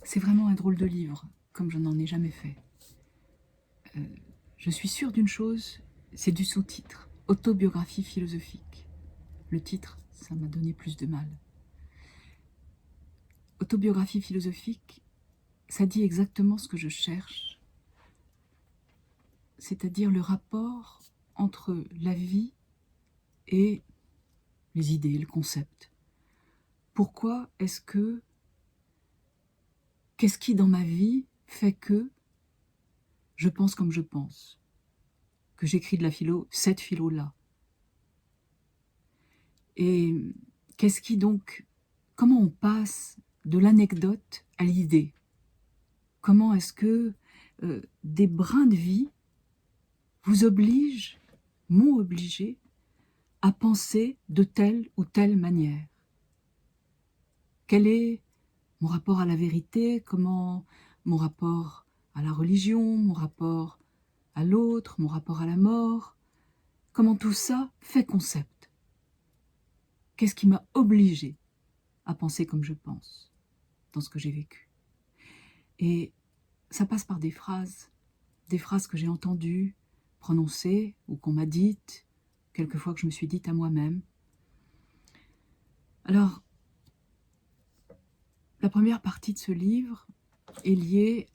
C'est vraiment un drôle de livre, comme je n'en ai jamais fait. Je suis sûre d'une chose, c'est du sous-titre. Autobiographie philosophique. Le titre, ça m'a donné plus de mal. Autobiographie philosophique, ça dit exactement ce que je cherche, c'est-à-dire le rapport entre la vie et les idées, le concept. Pourquoi est-ce que, qu'est-ce qui dans ma vie fait que je pense comme je pense, que j'écris de la philo, cette philo-là. Et qu'est-ce qui donc, comment on passe de l'anecdote à l'idée? Comment est-ce que des brins de vie vous obligent, m'ont obligé à penser de telle ou telle manière? Quel est mon rapport à la vérité? Comment mon rapport à la religion? Mon rapport à l'autre? Mon rapport à la mort? Comment tout ça fait concept? Qu'est-ce qui m'a obligé à penser comme je pense dans ce que j'ai vécu? Et ça passe par des phrases que j'ai entendues, prononcées, ou qu'on m'a dites, quelquefois que je me suis dites à moi-même. Alors, la première partie de ce livre est liée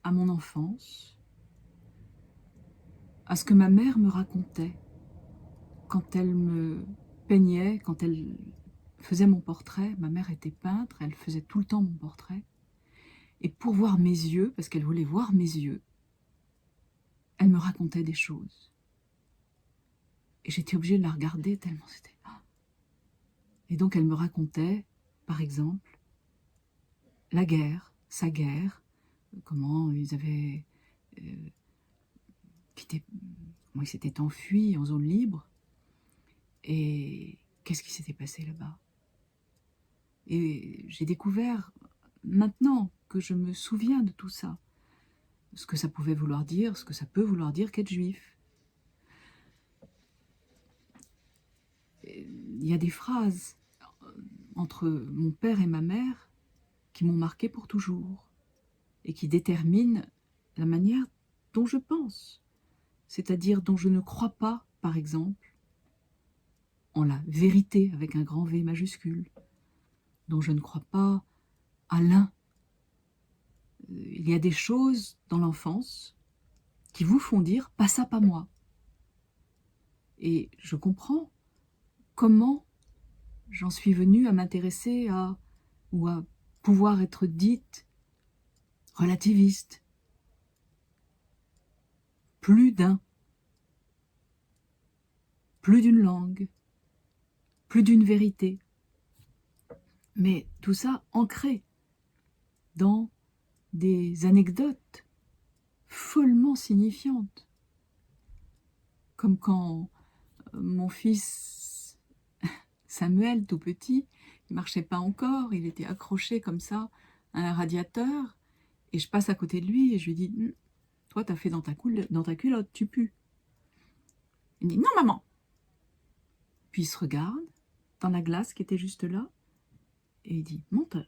à mon enfance, à ce que ma mère me racontait quand elle me peignait, quand elle faisait mon portrait. Ma mère était peintre, elle faisait tout le temps mon portrait. Et pour voir mes yeux, parce qu'elle voulait voir mes yeux, elle me racontait des choses. Et j'étais obligée de la regarder tellement c'était... Et donc elle me racontait, par exemple, la guerre, sa guerre, comment ils avaient quitté, comment ils s'étaient enfuis en zone libre, et qu'est-ce qui s'était passé là-bas. Et j'ai découvert, maintenant que je me souviens de tout ça, ce que ça pouvait vouloir dire, ce que ça peut vouloir dire qu'être juif. Il y a des phrases entre mon père et ma mère qui m'ont marqué pour toujours et qui déterminent la manière dont je pense, c'est-à-dire dont je ne crois pas, par exemple, en la vérité avec un grand V majuscule, dont je ne crois pas à l'un. Il y a des choses dans l'enfance qui vous font dire « pas ça, pas moi ». Et je comprends comment j'en suis venue à m'intéresser à, ou à pouvoir être dite relativiste. Plus d'un, plus d'une langue, plus d'une vérité. Mais tout ça ancré dans des anecdotes follement signifiantes. Comme quand mon fils Samuel, tout petit, il marchait pas encore, il était accroché comme ça à un radiateur, et je passe à côté de lui et je lui dis « Toi, t'as fait dans ta culotte, tu pues ». Il dit « Non, maman ». Puis il se regarde dans la glace qui était juste là, et il dit « Menteur ».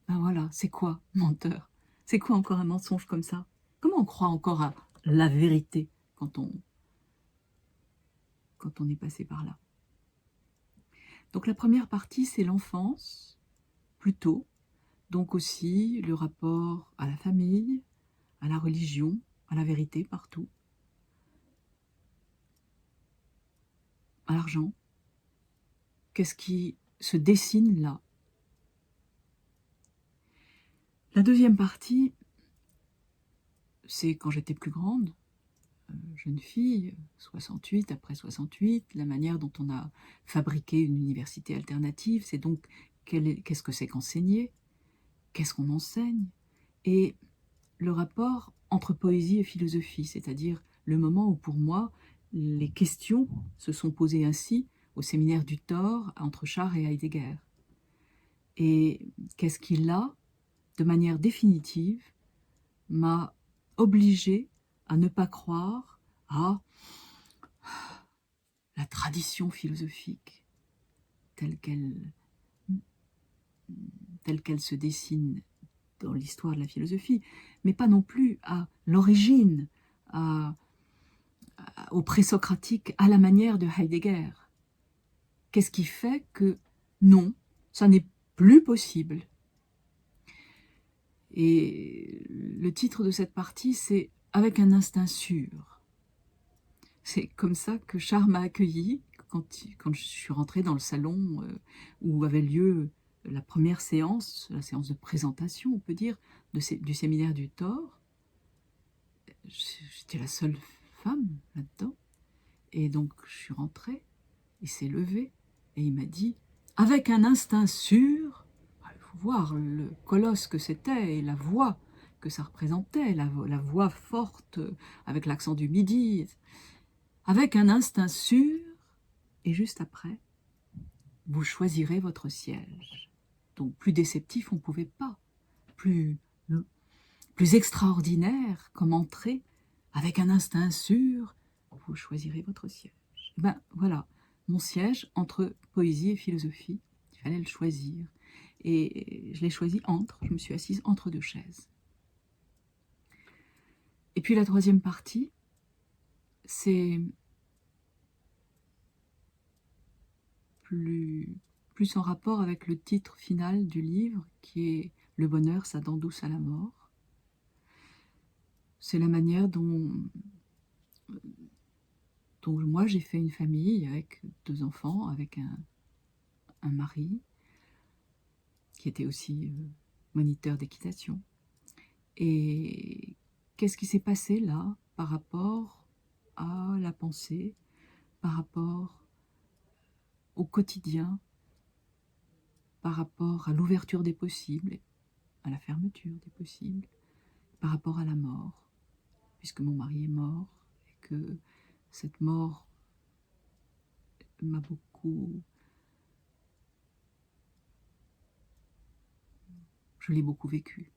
Ben voilà, c'est quoi, menteur? C'est quoi encore un mensonge comme ça? Comment on croit encore à la vérité quand on est passé par là? Donc la première partie, c'est l'enfance, plutôt, donc aussi le rapport à la famille, à la religion, à la vérité partout, à l'argent. Qu'est-ce qui se dessine là? La deuxième partie, c'est quand j'étais plus grande, jeune fille, 68, après 68, la manière dont on a fabriqué une université alternative, c'est donc qu'est-ce que c'est qu'enseigner, qu'est-ce qu'on enseigne, et le rapport entre poésie et philosophie, c'est-à-dire le moment où pour moi les questions se sont posées ainsi au séminaire du Thor entre Char et Heidegger. Et qu'est-ce qui là, de manière définitive, m'a obligée à ne pas croire à la tradition philosophique telle qu'elle se dessine dans l'histoire de la philosophie, mais pas non plus à l'origine, au présocratique, à la manière de Heidegger. Qu'est-ce qui fait que non, ça n'est plus possible? Et le titre de cette partie, c'est « Avec un instinct sûr ». C'est comme ça que Charles m'a accueilli quand je suis rentrée dans le salon où avait lieu la première séance, la séance de présentation, on peut dire, du séminaire du Thor. J'étais la seule femme là-dedans. Et donc, je suis rentrée, il s'est levé et il m'a dit, avec un instinct sûr, il faut voir le colosse que c'était et la voix que ça représentait, la voix forte avec l'accent du Midi, avec un instinct sûr, et juste après, vous choisirez votre siège. Donc plus déceptif, on ne pouvait pas, plus extraordinaire comme entrée, avec un instinct sûr, vous choisirez votre siège. Ben voilà, mon siège entre poésie et philosophie, il fallait le choisir. Et je l'ai choisi je me suis assise entre deux chaises. Et puis la troisième partie, c'est plus en rapport avec le titre final du livre, qui est « Le bonheur, sa dent douce à la mort ». C'est la manière dont moi j'ai fait une famille avec 2 enfants, avec un mari qui était aussi moniteur d'équitation. Et qu'est-ce qui s'est passé là par rapport à la pensée, par rapport au quotidien, par rapport à l'ouverture des possibles, à la fermeture des possibles, par rapport à la mort, puisque mon mari est mort et que cette mort m'a beaucoup... Je l'ai beaucoup vécu.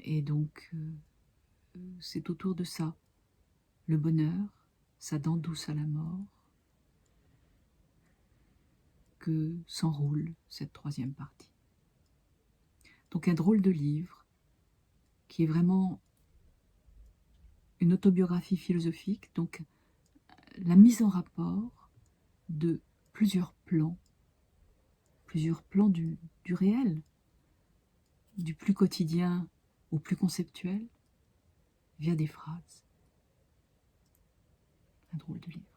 Et donc, c'est autour de ça, le bonheur, sa dent douce à la mort, que s'enroule cette troisième partie. Donc un drôle de livre, qui est vraiment une autobiographie philosophique, donc la mise en rapport de plusieurs plans du réel, du plus quotidien au plus conceptuel, via des phrases. Un drôle de livre.